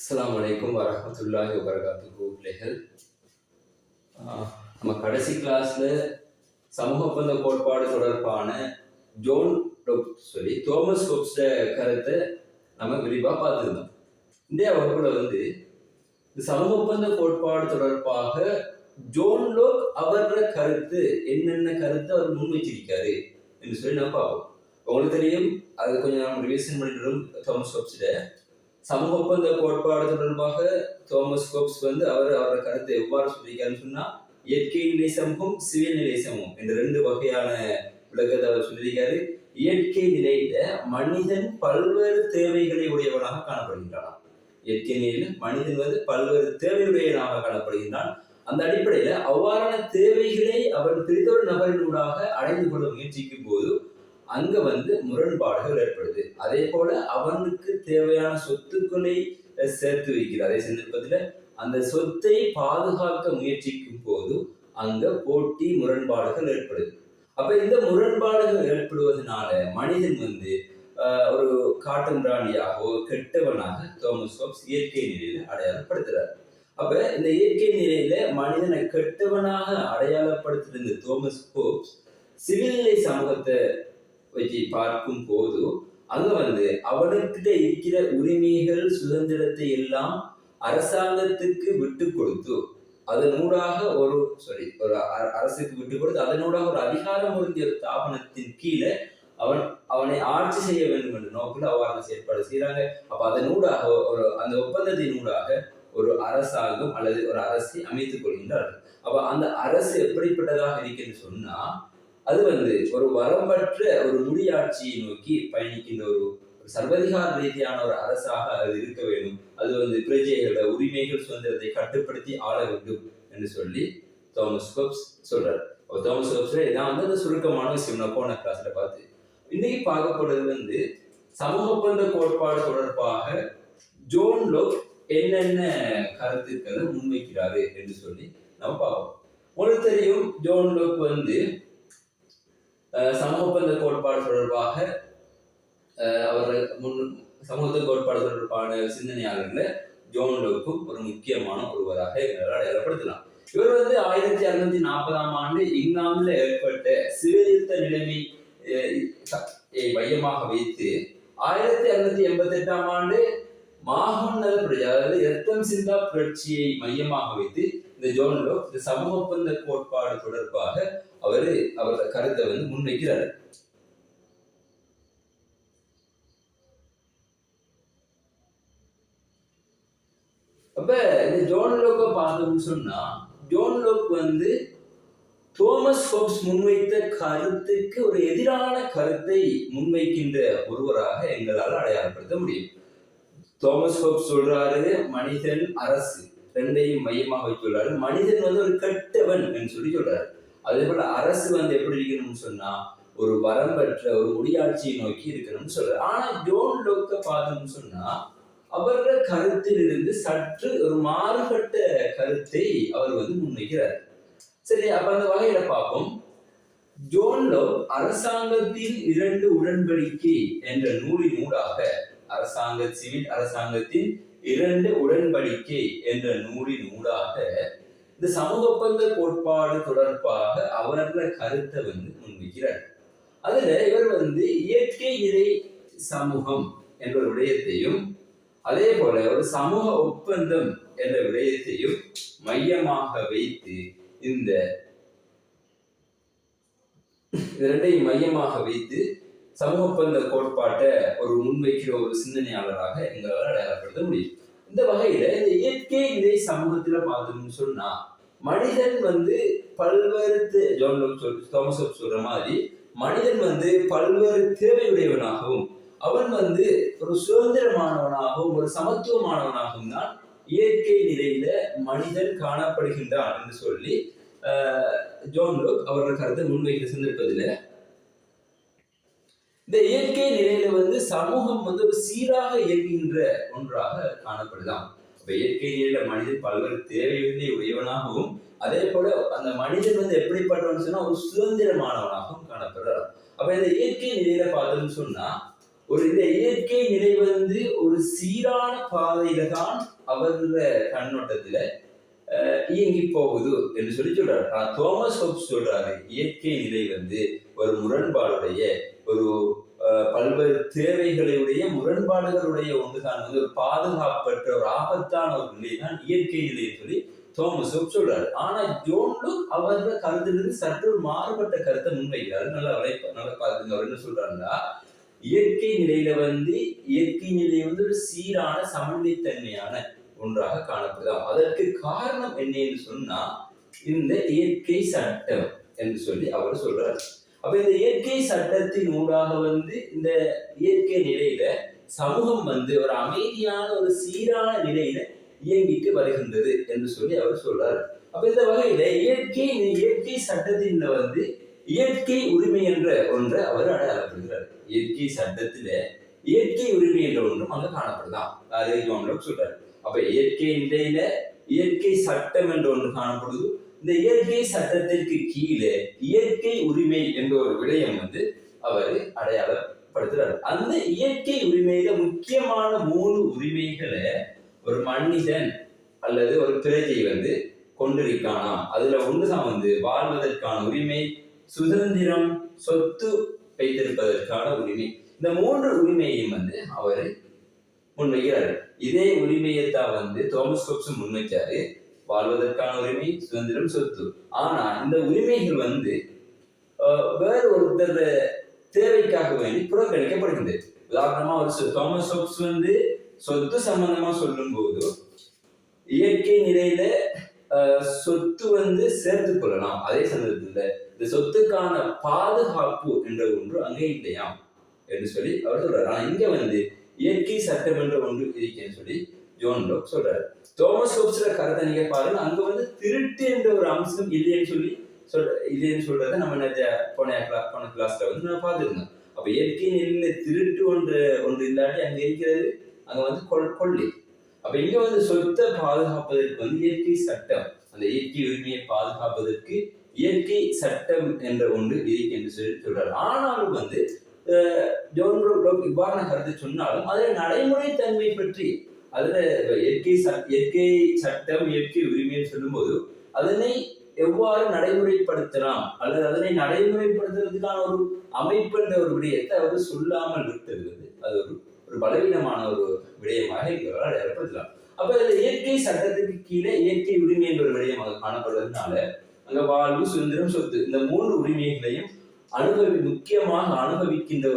அஸ்ஸலாமு அலைக்கும் வரஹ்மத்துல்லாஹி வபரகாத்துஹு பிள்ளைகள். நம்ம கடைசி கிளாஸ்ல சமூக ஒப்பந்த கோட்பாடு தொடர்பான தோமஸ் ஹோப்ஸ் கருத்தை நம்ம விரிவா பார்த்துருந்தோம். இந்தியா வகுப்புல இந்த சமூக ஒப்பந்த கோட்பாடு தொடர்பாக ஜோன் லோக் அவர கருத்து என்னென்ன கருத்தை அவர் முன்வைச்சிருக்காரு என்று சொல்லி நம்ம பார்ப்போம். உங்களுக்கு தெரியும், அது கொஞ்சம் நம்ம ரிவிஷன் பண்ணிட்டு தோமஸ் ஹோப்ஸ்ட சமூக ஒப்பந்த கோட்பாடு தொடர்பாக தோமஸ் ஹோப்ஸ் அவரோட கருத்தை எவ்வாறு சொல்லியிருக்காருன்னு சொன்னா, இயற்கை நிலை சமூகம், சிவில் நிலை சமூகம் என்ற ரெண்டு வகையான விளக்கத்தை அவர் சொல்லியிருக்காரு. இயற்கை நிலையில மனிதன் பல்வேறு தேவைகளை உடையவனாக காணப்படுகின்றான். இயற்கை நிலையில மனிதன் பல்வேறு தேவையுடையவனாக காணப்படுகின்றான். அந்த அடிப்படையில அவ்வாறான தேவைகளை அவன் பிரித்தொரு நபரினூடாக அடைந்து கொள்ள முயற்சிக்கும் போது அங்க முரண்பாடுகள் ஏற்படுது. அதே போல அவனுக்கு தேவையான சொத்துக்களை சேர்த்து வைக்கிறார். அதே சந்தர்ப்பத்துல அந்த சொத்தை பாதுகாக்க முயற்சிக்கும் போது அங்க போட்டி முரண்பாடுகள் ஏற்படுது. அப்ப இந்த முரண்பாடுகள் ஏற்படுவதனால மனிதன் ஒரு காட்டுமிராண்டியாகவோ கெட்டவனாக தோமஸ் ஹோப்ஸ் இயற்கை நிலையில அடையாளப்படுத்துறார். அப்ப இந்த இயற்கை நிலையில மனிதனை கெட்டவனாக அடையாளப்படுத்திருந்த தோமஸ் ஹோப்ஸ் சிவில் நிலை சமூகத்தை வச்சு பார்க்கும் போது அங்க அவனுக்கிட்ட இருக்கிற உரிமைகள், சுதந்திரத்தை எல்லாம் அரசாங்கத்துக்கு விட்டு கொடுத்து அதனூடாக ஒரு அரசுக்கு விட்டு கொடுத்து அதனூடாக ஒரு அதிகாரம் பொருந்திய ஸ்தாபனத்தின் கீழே அவனை ஆட்சி செய்ய வேண்டும் என்ற நோக்கில் அவ்வாறு செயற்பாடு செய்யறாங்க. அப்ப அதனூடாக அந்த ஒப்பந்தத்தினூடாக ஒரு அரசாங்கம் அல்லது ஒரு அரசை அமைத்துக் கொள்கின்றார்கள். அப்ப அந்த அரசு எப்படிப்பட்டதாக இருக்குன்னு சொன்னா, அது ஒரு வரம்பற்ற ஒரு முடியாட்சியை நோக்கி பயணிக்கின்ற ஒரு சர்வதிகார ரீதியான ஒரு அரசாக அது இருக்க வேண்டும். அது பிரஜைகளோட உரிமைகள், சுதந்திரத்தை கட்டுப்படுத்தி ஆள வேண்டும் என்று சொல்லி தோமஸ் ஹோப்ஸ் சொல்றாரு. தோமஸ் ஹோப்ஸ் இதான் அந்த சுருக்கமான விஷயம் நான் போன கிளாஸ்ல பார்த்து. இன்னைக்கு பார்க்கப்படுறது சமூக ஒப்பந்த கோட்பாடு தொடர்பாக ஜோன் லோக் என்னென்ன கருத்துக்களை முன்வைக்கிறாரு என்று சொல்லி நம்ம பார்ப்போம். உங்களுக்கு தெரியும், ஜோன் லோக் சமூக ஒப்பந்த கோட்பாடு தொடர்பாக சமூக கோட்பாடு தொடர்பான சிந்தனையாளர்கள ஜோன் லோக்கும் ஒரு முக்கியமான ஒருவராக எங்களால் அடையாளப்படுத்தலாம். இவர் 1640 இங்கிலாந்துல ஏற்பட்ட சீர்திருத்த நிலைமை மையமாக வைத்து 1688 மாகோன் புரட்சி, அதாவது இரத்தம் சிந்தா புரட்சியை மையமாக வைத்து இந்த ஜோன் லோக் இந்த சமூக ஒப்பந்த கோட்பாடு தொடர்பாக அவரோட கருத்தை முன்வைக்கிறார். அப்ப இந்த ஜோன் லோக்கை பார்த்தோம்னு சொன்னா, ஜோன் லோக் தோமஸ் ஹோப்ஸ் முன்வைத்த கருத்துக்கு ஒரு எதிரான கருத்தை முன்வைக்கின்ற ஒருவராக எங்களால் அடையாளப்படுத்த முடியும். தோமஸ் ஹோப்ஸ் சொல்றாரு, மனிதன் அரசு ரெண்டையும் மையமாக வைத்துள்ளாரு. மனிதன் ஒரு கெட்டவன் என்று சொல்லி சொல்றாரு. அதே போல அரசு எப்படி இருக்கணும்னு சொன்னா, ஒரு வரம்பற்ற ஒரு முடியாட்சியை நோக்கி இருக்கணும்னு சொல்றாரு. ஆனா ஜோன் லோக்க பார்த்தோம்னு சொன்னா, அவர கருத்திலிருந்து சற்று ஒரு மாறுபட்ட கருத்தை அவர் முன்வைக்கிறார். சரி, அப்ப அந்த வகையில பார்ப்போம். ஜோன் லோக் அரசாங்கத்தின் 2 உடன்படிக்கை என்ற நூலினூடாக சிவில் அரசாங்கத்தின் 2 உடன்படிக்கை என்ற நூலினூடாக இந்த சமூக ஒப்பந்த கோட்பாடு தொடர்பாக அவரோட கருத்தை முன்வைக்கிறார். அதுல இவர் இயற்கை நிலை சமூகம் என்ற விடயத்தையும் அதே போல ஒரு சமூக ஒப்பந்தம் என்ற விடயத்தையும் மையமாக வைத்து இந்த இரண்டையும் மையமாக வைத்து சமூக ஒப்பந்த கோட்பாட்டை ஒரு முன்வைக்கிற ஒரு சிந்தனையாளராக எங்களால் அடையாளப்படுத்த முடியும். இந்த வகையில இந்த இயற்கை நிலை சமூகத்துல பார்த்தோம்னு சொன்னா, மனிதன் பல்வேறு தோமஸ் ஹோப்ஸ் சொல்ற மாதிரி மனிதன் பல்வேறு தேவையுடையவனாகவும் அவன் ஒரு சுதந்திரமானவனாகவும் ஒரு சமத்துவமானவனாகவும் தான் இயற்கை நிலையில மனிதன் காணப்படுகின்றான் என்று சொல்லி ஜோன் லோக் அவர்கள் கருத்தை முன்வைக்கிற சந்தர்ப்பத்தில் இந்த இயற்கை நிலையில சமூகம் ஒரு சீராக இயங்குகின்ற ஒன்றாக காணப்படுதான். இயற்கை நிலையில மனிதன் பல்வேறு தேவைகளை உடையவனாகவும் அதே போல அந்த மனிதன் எப்படிப்பட்டவன் சொன்னா ஒரு சுதந்திரமானவனாகவும் காணப்படுறான். அப்ப இந்த இயற்கை நிலையில பார்த்தோம்னு சொன்னா, ஒரு இந்த இயற்கை நிலை வந்து ஒரு சீரான பாதையில தான் அவர்கள கண்ணோட்டத்துல இயங்கி போகுது என்று சொல்லி சொல்றாரு. ஆனா தோமஸ் ஹோப்ஸ் சொல்றாரு இயற்கை நிலை வந்து ஒரு முரண்பாடுடைய ஒரு பல்வேறு தேவைகளுடைய முரண்பாடுகளுடைய ஒன்றுதான் வந்து ஒரு பாதுகாப்பற்ற ஒரு ஆபத்தான ஒரு நிலை தான் இயற்கை நிலைன்னு சொல்லி தோமஸ் ஹோப்ஸ் சொல்றாரு. ஆனா ஜோன் லூக் அவர்கள் கருத்திலிருந்து சற்று மாறுபட்ட கருத்தை முன்வைக்கிறாரு. நல்லா பார்த்துங்க. அவர் என்ன சொல்றாருன்னா, இயற்கை நிலையில வந்து இயற்கை நிலை வந்து ஒரு சீரான சமநிலைத்தன்மையான ஒன்றாக காணப்படுதாம். அதற்கு காரணம் என்ன என்று சொன்னா இந்த இயற்கை சட்டம் என்று சொல்லி அவர் சொல்றாரு. அப்ப இந்த இயற்கை சட்டத்தின் ஊடாக வந்து இந்த இயற்கை நிலையில சமூகம் வந்து ஒரு அமைதியான ஒரு சீரான நிலையில இயங்கிட்டு வருகின்றது என்று சொல்லி அவர் சொல்றாரு. அப்ப இந்த வகையில இயற்கை சட்டத்தின் வந்து இயற்கை உரிமை என்ற ஒன்றை அவர் அடையாளப்படுகிறார். இயற்கை சட்டத்தில இயற்கை உரிமை என்ற ஒன்றும் அங்க காணப்படுதான். அதே ஜோன் லோக் சொல்றாரு. அப்ப இயற்கை நிலையில இயற்கை சட்டம் என்ற ஒன்று காணப்படுது. இந்த இயற்கை சட்டத்திற்கு கீழே இயற்கை உரிமை என்ற ஒரு விடயம் வந்து அவர் அடையாளப்படுத்துறாரு. அந்த இயற்கை உரிமையில முக்கியமான 3 உரிமைகளை ஒரு மனிதன் அல்லது ஒரு பிரஜை வந்து கொண்டிருக்கானாம். அதுல ஒன்றுதான் வந்து வாழ்வதற்கான உரிமை, சுதந்திரம், சொத்து வைத்திருப்பதற்கான உரிமை. இந்த 3 உரிமையையும் வந்து அவர் முன்வைக்கிறாரு. இதே உரிமையைத்தான் வந்து தோமஸ் ஹோப்ஸ் முன்வைச்சாரு. வாழ்வதற்கான உரிமை, சுதந்திரம், சொத்து. ஆனா இந்த உரிமைகள் வந்து வேற ஒருத்தர் தேவைக்காக வேண்டி புறக்கணிக்கப்படுகின்றது. உதாரணமா ஒரு தோமஸ் ஹோப்ஸ் வந்து சொத்து சம்பந்தமா சொல்லும் போது இயற்கை நிலையில சொத்து வந்து சேர்த்து கொள்ளலாம். அதே சந்தர்ப்பத்துல இந்த சொத்துக்கான பாதுகாப்பு என்ற ஒன்று அங்கே இல்லையாம் என்று சொல்லி அவர் சொல்றாரு. ஆனா இங்க வந்து இயற்கை சட்டம் என்ற ஒன்று இருக்கேன்னு சொல்லி ஜோன் லோக் சொல்றாரு. தோமஸ் ஹோப்ஸ்ல கருத்தை நீங்க பாருங்க, அங்க வந்து திருட்டு என்ற ஒரு அம்சம் இல்லைன்னு சொல்றதை நம்ம போன கிளாஸ்ல வந்து நான் பார்த்துருந்தேன். அப்ப இயற்கை நிலையில திருட்டு ஒன்று இல்லாட்டி அங்க இருக்கிறது அங்க வந்து கொள்ளை. அப்ப இங்க வந்து சொத்தை பாதுகாப்பதற்கு வந்து இயற்கை சட்டம், அந்த இயற்கை உரிமையை பாதுகாப்பதற்கு இயற்கை சட்டம் என்ற ஒன்று இருக்கு என்று சொல்லி சொல்றாரு. ஆனாலும் வந்து ஜோன் லோக் இவ்வாறான கருத்தை சொன்னாலும் அதுல நடைமுறை தன்மை பற்றி அதுல இயற்கை சட்டம் இயற்கை உரிமைன்னு சொல்லும் போது அதனை எவ்வாறு நடைமுறைப்படுத்தலாம் அல்லது அதனை நடைமுறைப்படுத்துறதுக்கான ஒரு அமைப்பு என்ற ஒரு விடயத்தை அவர் சொல்லாமல் விட்டது அது ஒரு பலவீனமான ஒரு விடயமாக எங்களால் அடையாளப்படுத்தலாம். அப்ப இதுல இயற்கை சட்டத்துக்கு கீழே இயற்கை உரிமை என்ற ஒரு விடயமாக காணப்படுறதுனால அங்க வாழ்வு, சுதந்திரம், சொத்து இந்த 3 உரிமைகளையும் முக்கியமாக அனுபவிக்கின்ற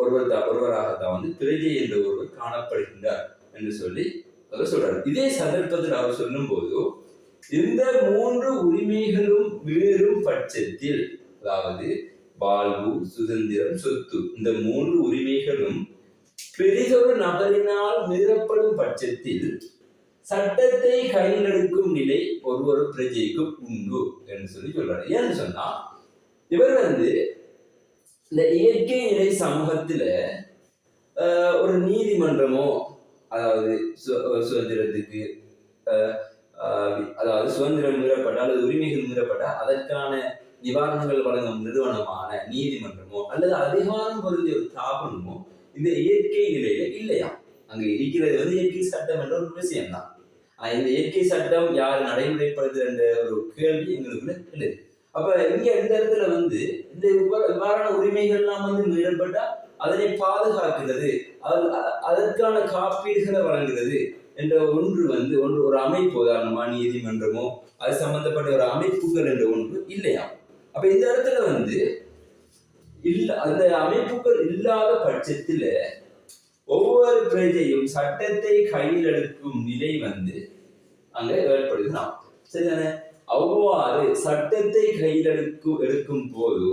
ஒருவராகத்தான் வந்து பிரஜை என்ற ஒருவர் காணப்படுகின்றார் என்று சொல்லி அவர் சொல்றாரு. இதே சந்தர்ப்பத்தில் அவர் சொல்லும் போது இந்த 3 உரிமைகளும் மீறும் பட்சத்தில், அதாவது வாழ்வு, சுதந்திரம், சொத்து இந்த 3 உரிமைகளும் பெரிதொரு நபரினால் மீறப்படும் பட்சத்தில் சட்டத்தை கையில் எடுக்கும் நிலை ஒரு பிரஜைக்கும் உண்டு என்று சொல்லி சொல்றாரு. ஏன்னு சொன்னா இவர் வந்து இந்த இயற்கை நிலை சமூகத்துல ஒரு நீதிமன்றமோ, அதாவது சுதந்திரத்துக்கு அதாவது சுதந்திரம் மீறப்பட்ட அல்லது உரிமைகள் மீறப்பட்ட அதற்கான நிவாரணங்கள் வழங்கும் நிறுவனமான நீதிமன்றமோ அல்லது அதிகாரம் பொருந்திய ஒரு தாபனமோ இந்த இயற்கை நிலையில இல்லையா. அங்க இருக்கிறது வந்து இயற்கை சட்டம் என்ற ஒரு விஷயம்தான். இந்த இயற்கை சட்டம் யார் நடைமுறைப்படுத்துற ஒரு கேள்வி எங்களுக்குள்ள இல்லை. அப்ப இங்க இந்த இடத்துல வந்து இந்த இவ்வாறான உரிமைகள்லாம் வந்து மீறப்பட்டா அதனை பாதுகாக்கிறது, அதற்கான காப்பீடுகளை வழங்குகிறது என்ற ஒன்று வந்து ஒரு அமைப்பு, உதாரணமா நீதிமன்றமோ அது சம்பந்தப்பட்ட ஒரு அமைப்புகள் என்ற ஒன்று இல்லையா. அப்ப இந்த இடத்துல வந்து அந்த அமைப்புகள் இல்லாத பட்சத்துல ஒவ்வொரு பிரஜையும் சட்டத்தை கையில் எடுக்கும் நிலை வந்து அங்க ஏற்படுகிறான். சரிதானே? அவ்வாறு சட்டத்தை கையில் எடுக்கும் போது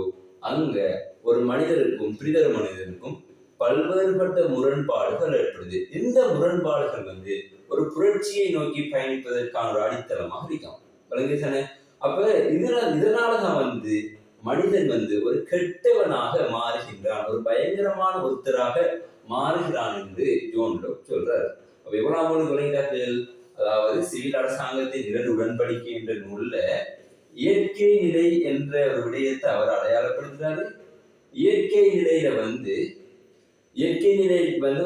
அங்க ஒரு மனிதருக்கும் பிரிதர மனிதருக்கும் பல்வேறுபட்ட முரண்பாடுகள் ஏற்படுது. இந்த முரண்பாடுகள் வந்து ஒரு புரட்சியை நோக்கி பயணிப்பதற்கான ஒரு அடித்தளமாக இருக்கும். விளங்குதானே? அப்ப இதனாலதான் வந்து மனிதன் வந்து ஒரு கெட்டவனாக மாறுகின்றான், ஒரு பயங்கரமான ஒருத்தராக மாறுகிறான் என்று ஜோன் லோக் சொல்றாரு. அப்ப எவ்வளவு விளங்கினார்கள்? அதாவது சிவில் அரசாங்கத்தின் 2 உடன்படிக்கை என்ற நூல்ல இயற்கை நிலை என்ற ஒரு விடயத்தை அவர் அடையாளப்படுத்துறாரு. இயற்கை நிலையில வந்து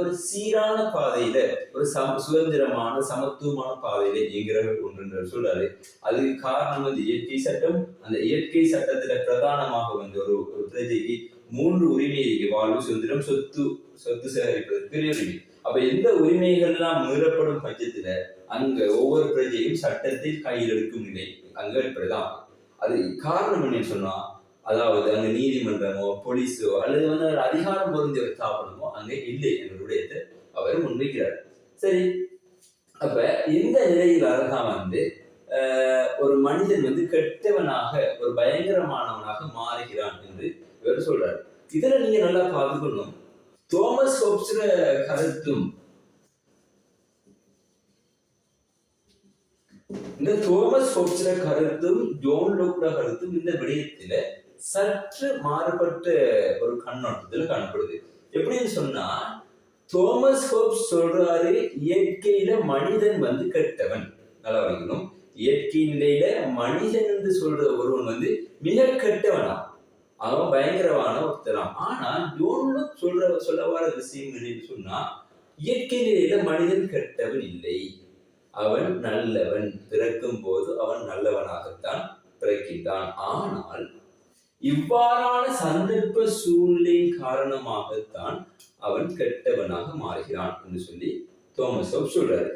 ஒரு சீரான பாதையில ஒரு சுதந்திரமான சமத்துவமான பாதையில இயங்குகிற ஒன்று சொல்றாரு. அதுக்கு காரணம் வந்து இயற்கை சட்டம். அந்த இயற்கை சட்டத்துல பிரதானமாக வந்து ஒரு பிரஜைக்கு 3 உரிமை இருக்கு. வாழ்வு, சுதந்திரம், சொத்து சேகரிப்பதற்கு பெரிய உரிமை. அப்ப எந்த உரிமைகள் எல்லாம் மீறப்படும் பட்சத்துல அங்க ஒவ்வொரு பிரஜையும் சட்டத்தை கையில் எடுக்கும் நிலை அங்க ஏற்படுதான். அது காரணம் என்னன்னு சொன்னா, அதாவது அங்க நீதிமன்றமோ போலீஸோ அல்லது வந்து ஒரு அதிகாரம் பொருந்திய ஒரு ஸ்தாபனமோ அங்க இல்லை என்ற விடயத்தை அவர் முன்வைக்கிறார். சரி, அப்ப இந்த நிலையில தான் வந்து ஒரு மனிதன் வந்து கெட்டவனாக ஒரு பயங்கரமானவனாக மாறுகிறான் என்று இவர் சொல்றாரு. இதுல நீங்க நல்லா பார்த்துக்கணும், தோமஸ் ஹோப்ஸ்ற கருத்தும் இந்த தோமஸ் ஹோப்ஸ்ற கருத்தும் ஜோன் லோக்ட கருத்தும் இந்த விடயத்தில சற்று மாறுபட்ட ஒரு கண்ணோட்டத்துல காணப்படுது. எப்படின்னு சொன்னா, தோமஸ் ஹோப்ஸ் சொல்றாரு இயற்கையில மனிதன் வந்து கெட்டவன். நல்லா வைக்கணும், இயற்கை நிலையில மனிதன் என்று சொல்ற ஒருவன் வந்து மிக கெட்டவனா, அவன் பயங்கரமான ஒருத்தரான். ஆனா ஜோன் லோக் சொல்ல வர விஷயம் என்னன்னு சொன்னா, இயற்கை நிலையில மனிதன் கெட்டவன் இல்லை, அவன் நல்லவன். பிறக்கும் போது அவன் நல்லவனாகத்தான் பிறக்கின்றான். ஆனால் இவ்வாறான சந்தர்ப்ப சூழ்நிலையின் காரணமாகத்தான் அவன் கெட்டவனாக மாறுகிறான் என்று சொல்லி தோமஸ் ஹோப்ஸ் சொல்றாரு.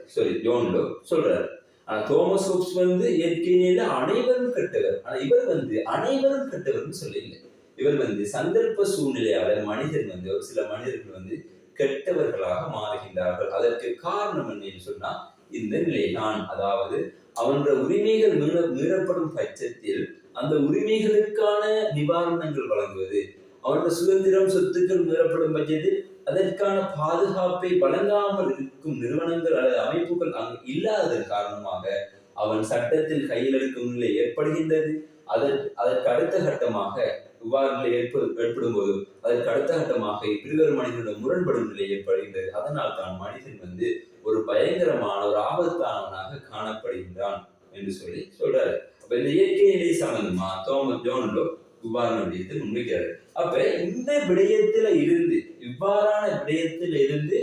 ஜோன் லோக் சொல்றாரு. ஆனா தோமஸ் ஹோப்ஸ் வந்து இயற்கையில அனைவரும் கெட்டவர். ஆனா இவர் வந்து அனைவரும் கெட்டவர்னு சொல்லல. இவர் வந்து சந்தர்ப்ப சூழ்நிலையால மனிதன் வந்து ஒரு சில மனிதர்கள் வந்து கெட்டவர்களாக மாறுகின்றார்கள். அதற்கு காரணம் என்னன்னு சொன்னா இந்த நிலை தான். அதாவது அவனுடைய உரிமைகள் மீறப்படும் பட்சத்தில் அந்த உரிமைகளுக்கான நிவாரணங்கள் வழங்குவது, அவனுடைய சுதந்திரம், சொத்துக்கள் மீறப்படும் பட்சத்தில் அதற்கான பாதுகாப்பை வழங்காமல் இருக்கும் நிறுவனங்கள் அல்லது அமைப்புகள் அங்கு இல்லாததன் காரணமாக அவன் சட்டத்தில் கையில் எடுக்கும் நிலை ஏற்படுகின்றது. அதற்கு அடுத்த கட்டமாக இவ்வாறு நிலை ஏற்படும் போது அதற்கு அடுத்த கட்டமாக இருவர் மனிதனுடன் முரண்படும் நிலை ஏற்படுகின்றது. அதனால் தான் மனிதன் வந்து ஒரு பயங்கரமான ஒரு ஆபத்தானவனாக காணப்படுகின்றான் என்று சொல்றாரு. அப்ப இந்த இயற்கை நிலை சம்பந்தமா ஜோன் லோக் இவ்வாறான விடயத்தை முன்வைக்கிறாரு. அப்ப இந்த விடயத்துல இருந்து இவ்வாறான விடயத்தில் இருந்து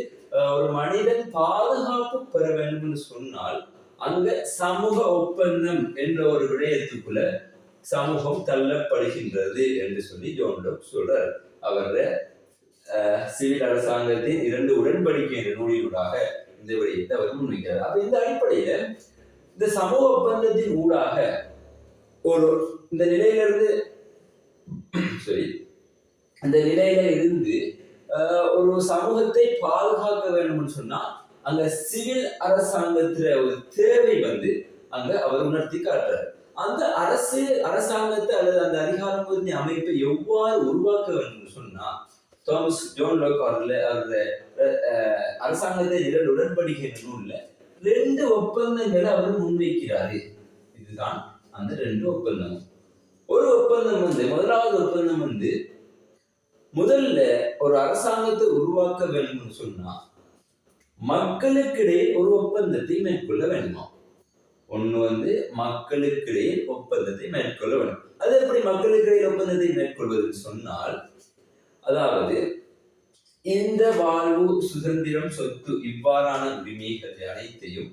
ஒரு மனிதன் பாதுகாப்பு பெற வேண்டும் என்று சொன்னால் அங்க சமூக ஒப்பந்தம் என்ற ஒரு விடயத்துக்குள்ள சமூகம் தள்ளப்படுகின்றது என்று சொல்லி ஜோன் லோக் சொல்றார். அவர சிவில் அரசாங்கத்தின் 2 உடன்படிக்கை என்ற நூலினூடாக இந்த விடயத்தை அவர் முன்வைக்கிறார். அப்ப இந்த அடிப்படையில இந்த சமூக ஒப்பந்தத்தின் ஊடாக ஒரு இந்த நிலையிலிருந்து இந்த நிலையில இருந்து ஒரு சமூகத்தை பாதுகாக்க வேண்டும் சொன்னா அங்க சிவில் அரசாங்கத்துல ஒரு தேவை வந்து அங்க அவர் உணர்த்தி காட்டுறாரு. அந்த அரசாங்கத்தை அல்லது அந்த அதிகாரம் பொருந்திய அமைப்பை எவ்வாறு உருவாக்க வேண்டும் சொன்னா தோமஸ் ஜோன் லோக் அவருடைய அரசாங்கத்தை 2 உடன்படிக்கை நூல்ல 2 ஒப்பந்தங்களை அவர் முன்வைக்கிறாரு. இதுதான் அந்த 2 ஒப்பந்தம். ஒரு ஒப்பந்தம் வந்து முதலாவது ஒப்பந்தம் வந்து முதல்ல ஒரு அரசாங்கத்தை உருவாக்க வேண்டும் சொன்னா மக்களுக்கிடையே ஒரு ஒப்பந்தத்தை மேற்கொள்ள வேண்டுமா. ஒண்ணு வந்து மக்களுக்கிடையே ஒப்பந்தத்தை மேற்கொள்ள வேண்டும். அது எப்படி மக்களுக்கிடையே ஒப்பந்தத்தை மேற்கொள்வது சொன்னால், அதாவது இந்த வாழ்வு, சுதந்திரம், சொத்து இவ்வாறான உரிமைகளை அனைத்தையும்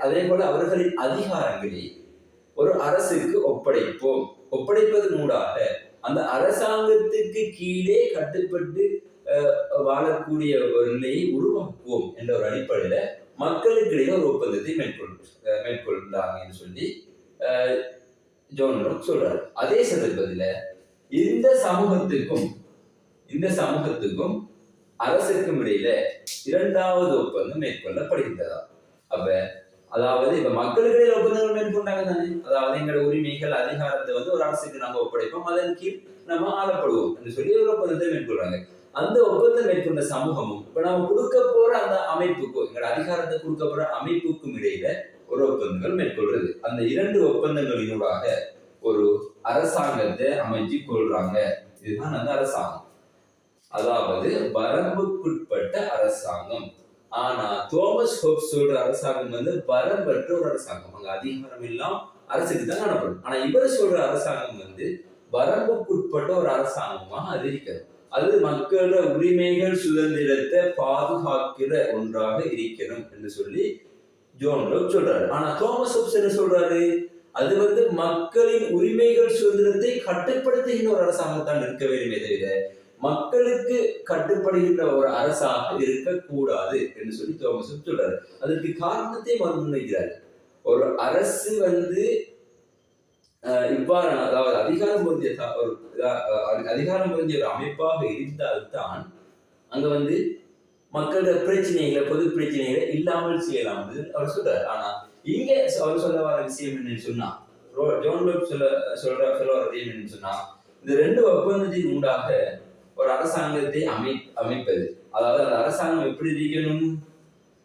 அதே போல அவர்களின் அதிகாரங்களை ஒரு அரசுக்கு ஒப்படைப்போம். ஒப்படைப்பதன் மூடாக அந்த அரசாங்கத்துக்கு கீழே கட்டுப்பட்டு வாழக்கூடிய ஒரு நிலையை உருவாக்குவோம் என்ற ஒரு அடிப்படையில மக்களுக்கிடையே ஒரு ஒப்பந்தத்தை மேற்கொண்டாங்க என்று சொல்லி ஜோன் லோக் சொல்றாரு. அதே சந்தர்ப்பத்தில் இந்த சமூகத்துக்கும் அரசுக்கும் இடையில 2வது ஒப்பந்தம் மேற்கொள்ளப்படுகின்றதா. அப்ப அதாவது இப்ப மக்களுக்கிடையில ஒப்பந்தங்கள் மேற்கொண்டாங்க தானே. அதாவது எங்களோட உரிமைகள், அதிகாரத்தை வந்து ஒரு அரசுக்கு நாங்க ஒப்படைப்போம், அதன் கீழ் நம்ம ஆளப்படுவோம் என்று சொல்லி ஒரு ஒப்பந்தத்தை மேற்கொள்றாங்க. அந்த ஒப்பந்தம் மேற்கொண்ட சமூகமும் இப்ப நம்ம கொடுக்க போற அந்த அமைப்புக்கும் எங்களோட அதிகாரத்தை கொடுக்க போற அமைப்புக்கும் இடையில ஒரு ஒப்பந்தங்கள் மேற்கொள்றது. அந்த 2 ஒப்பந்தங்களினூடாக ஒரு அரசாங்கத்தை அமைச்சு கொள்றாங்க. இதுதான் அந்த அரசாங்கம், அதாவது வரம்புக்குட்பட்ட அரசாங்கம். ஆனா தோமஸ் ஹோப்ஸ் சொல்ற அரசாங்கம் வந்து வரம்பற்ற ஒரு அரசாங்கம். அங்க அதிகாரம் எல்லாம் அரசுக்கு தான் காணப்படும். ஆனா இவர் சொல்ற அரசாங்கம் வந்து வரம்புக்குட்பட்ட ஒரு அரசாங்கமாக அது இருக்கிறது. அது மக்களோட உரிமைகள் சுதந்திரத்தை பாதுகாக்கிற ஒன்றாக இருக்கணும் என்று சொல்லி ஜோன் லோக் சொல்றாரு. ஆனா தோமஸ் ஹோப்ஸ் என்ன சொல்றாரு? அது மக்களின் உரிமைகள் சுதந்திரத்தை கட்டுப்படுத்துகின்ற ஒரு அரசாங்கத்தான் இருக்க வேண்டுமே தவிர மக்களுக்கு கட்டுப்படுகின்ற ஒரு அரசாக இருக்கக்கூடாது என்று சொல்லி தோமஸ் ஹோப்ஸ் சொல்றாரு. அதற்கு காரணத்தை முன்வைக்கிறார். ஒரு அரசு இவ்வாறான, அதாவது அதிகாரம் பொருந்திய ஒரு அமைப்பாக இருந்தால்தான் அங்க மக்களோட பிரச்சனைகளை, பொது பிரச்சனைகளை இல்லாமல் செய்யலாம் அவர் சொல்றாரு. ஆனா இங்க அவர் சொல்ல வர விஷயம் என்னன்னு சொன்னா, ஜோன் லோக் சொல்ல வர விஷயம் என்னன்னு சொன்னா, இந்த 2 ஒப்பந்தத்தின் உண்டாக ஒரு அரசாங்கத்தை அமைப்பது, அதாவது அந்த அரசாங்கம் எப்படி இருக்கணும்?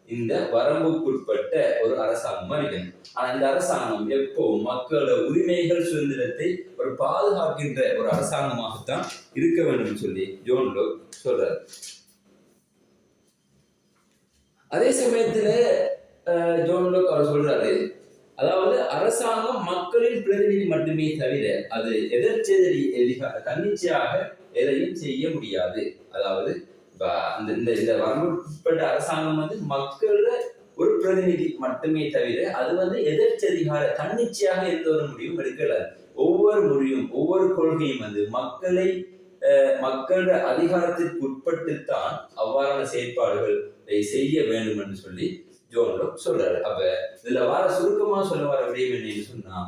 இந்த வரம்புக்குட்பட்ட ஒரு அரசாங்கமா இருக்கணும். ஆனா இந்த அரசாங்கம் எப்போ மக்களோட உரிமைகள் சுதந்திரத்தை ஒரு பாதுகாக்கின்ற ஒரு அரசாங்கமாகத்தான் இருக்க வேண்டும் சொல்லி ஜோன் லோக் சொல்றாரு. அதே சமயத்துல ஜோன் லோக் அவர் சொல்றாரு, அதாவது அரசாங்கம் மக்களின் பிரதிநிதி மட்டுமே தவிர அது தன்னிச்சையாக எதையும் செய்ய முடியாது. அதாவது இந்த வரம்புக்குட்பட்ட அரசாங்கம் மக்களோட ஒரு பிரதிநிதி மட்டுமே தவிர அது எதிர்ச்சதிகார தன்னிச்சையாக எந்த ஒரு முடிவும் எடுக்கல. ஒவ்வொரு முடிவும், ஒவ்வொரு கொள்கையும் மக்களை மக்களோட அதிகாரத்திற்கு உட்பட்டுத்தான் அவ்வாறான செயற்பாடுகள் செய்ய வேண்டும் என்று சொல்லி ஜோன் லோக் சொல்றாரு. அப்ப இதுல சுருக்கமா சொல்ல வர விடயம் என்னன்னு சொன்னா,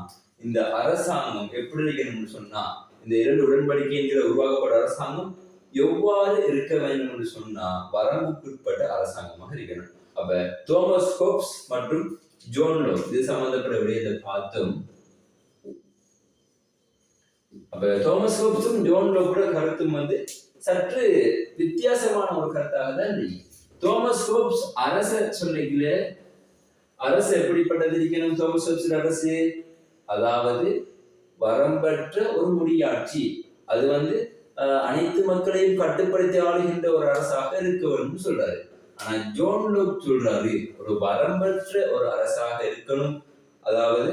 இந்த அரசாங்கம் எப்படி இருக்கணும்னு சொன்னா, இந்த 2 உடன்படிக்கைங்கிற உருவாக்கப்பட்ட அரசாங்கம் எவ்வாறு இருக்க வேண்டும் என்று சொன்னா வரம்புக்குட்பட்ட அரசாங்கமாக இருக்கணும். அப்ப தோமஸ் ஹோப்ஸ் மற்றும் ஜோன் லோக் இது சம்பந்தப்பட்ட விடயத்தை பார்த்தோம். அப்ப தோமஸ் ஹோப்ஸும் ஜோன் லோக்கோட கருத்தும் சற்று வித்தியாசமான ஒரு கருத்தாக தான் இருக்கு. தோமஸ் ஹோப்ஸ் அரச சொல்லிக்கல, அரசு எப்படிப்பட்டது இருக்கணும்? தோமஸ் ஹோப்ஸ் அரசு அதாவது வரம்பற்ற ஒரு முடியாட்சி, அது அனைத்து மக்களையும் கட்டுப்படுத்தி ஆளுகின்ற ஒரு அரசாக இருக்க வேண்டும் சொல்றாரு. ஆனா ஜோன் லோக் சொல்றாரு, ஒரு வரம்பற்ற ஒரு அரசாக இருக்கணும், அதாவது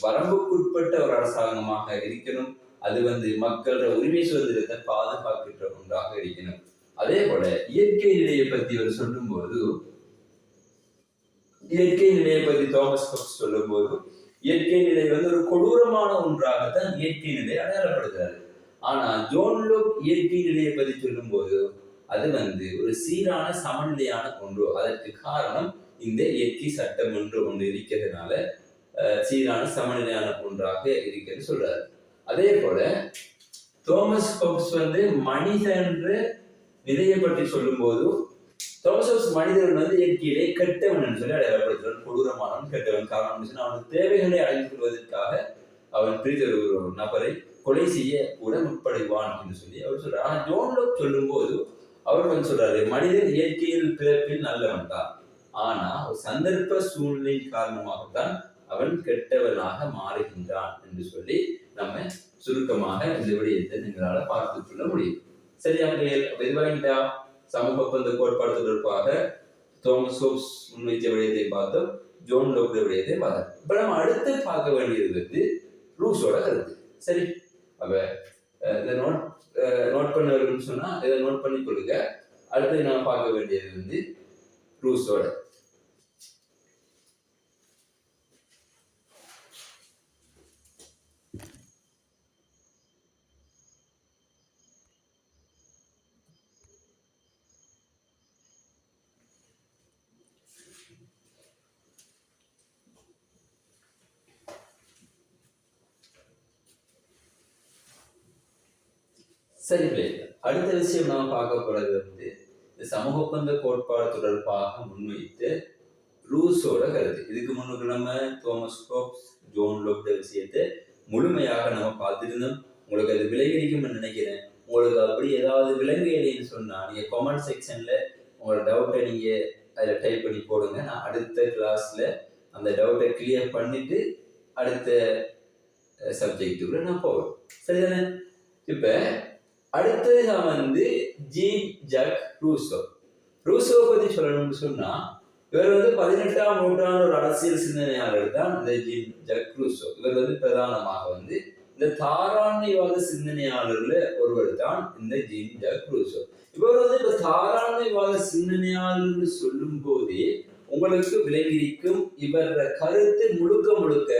வரம்புக்குட்பட்ட ஒரு அரசாங்கமாக இருக்கணும், அது மக்களோட உரிமை சுதந்திரத்தை பாதுகாக்கின்ற ஒன்றாக இருக்கணும். அதே போல இயற்கை நிலையை பத்தி அவர் சொல்லும் போது, இயற்கை நிலையை பத்தி தோமஸ் ஹோப்ஸ் சொல்லும் போது, இயற்கை நிலை ஒரு கொடூரமான ஒன்றாகத்தான் இயற்கை நிலை அடையாளப்படுத்துறாரு. ஆனா ஜோன் லோக் இயற்கை நிலையை பத்தி சொல்லும் போது அது ஒரு சீரான சமநிலையான ஒன்று. அதற்கு காரணம் இந்த இயற்கை சட்டம் ஒன்று இருக்கிறதுனால சீரான சமநிலையான ஒன்றாக இருக்கிறது சொல்றாரு. அதே போல தோமஸ் ஹோப்ஸ் மனிதன்ற நிலையை பற்றி சொல்லும் போது, தோமஸ் ஹோப்ஸ் மனிதன் இயற்கையிலே கெட்டவன் சொல்லி அடையாளப்படுத்துறான். கொடூரமானவன், கெட்டவன். காரணம் அவனுக்கு தேவைகளை அடைந்து கொள்வதற்காக அவன் பிரித்த ஒரு நபரை கொலை செய்ய கூட முற்படுவான் என்று சொல்லி அவர் சொல்றார். ஆனா ஜோன் லோக் சொல்லும் போது அவர் சொல்றாரு, மனிதன் இயற்கையில் பிறப்பில் நல்லவன் தான், ஆனா ஒரு சந்தர்ப்ப சூழ்நிலையின் காரணமாகத்தான் அவன் கெட்டவனாக மாறுகின்றான் என்று சொல்லி நம்ம சுருக்கமாக இந்த விடயத்தை எங்களால பார்த்து கொள்ள முடியும். சரி, அப்படி சமூக ஒப்பந்த கோட்பாடு தொடர்பாக தோமஸ் ஹோப்ஸ் முன்வைத்த விடயத்தை பார்த்தோம், ஜோன் லோக் விடயத்தை பார்த்தோம். இப்ப நம்ம அடுத்து பார்க்க வேண்டியது ரூஸோட கருத்து. சரி, அப்ப இதை நோட் பண்ண சொன்னா இதை நோட் பண்ணி கொடுங்க. அடுத்து நான் பார்க்க வேண்டியது ரூஸோட. சரி, அடுத்த விஷயம் நாம் பார்க்க போறது சமூக ஒப்பந்த கோட்பாடு தொடர்பாக முன்வைத்து ரூஸோட கருத்து. இதுக்கு முன்னுக்கு நம்ம தோமஸ் ஹோப்ஸ், ஜோன் லோக் விஷயத்தை முழுமையாக நம்ம பார்த்துருந்தோம். உங்களுக்கு அது விளங்கிக்கும் நினைக்கிறேன். உங்களுக்கு அப்படி ஏதாவது விளங்கலைன்னு சொன்னா நீங்க கமெண்ட் செக்ஷன்ல உங்களோட டவுட்டை நீங்க அதில் டைப் பண்ணி போடுங்க. நான் அடுத்த கிளாஸ்ல அந்த டவுட்டை கிளியர் பண்ணிட்டு அடுத்த சப்ஜெக்டுக்குள்ள நான் போவேன். சரிதானே? இப்ப அடுத்தது நான் ஜீன் ஜாக் ரூசோ. ரூசோவை பத்தி சொல்லணும்னு சொன்னா, இவர் 18ஆம் நூற்றாண்டு ஒரு அரசியல் சிந்தனையாளர் தான் இந்த ஜீன் ஜாக் ரூசோ. இவர் பிரதானமாக இந்த தாராண்மைவாத சிந்தனையாளர்ல ஒருவர் தான் இந்த ஜீன் ஜாக் ரூசோ. இவர் வந்து இப்ப தாராண்மைவாத சிந்தனையாளர் சொல்லும் போதே உங்களுக்கு விளங்கியிருக்கும் இவர கருத்து முழுக்க முழுக்க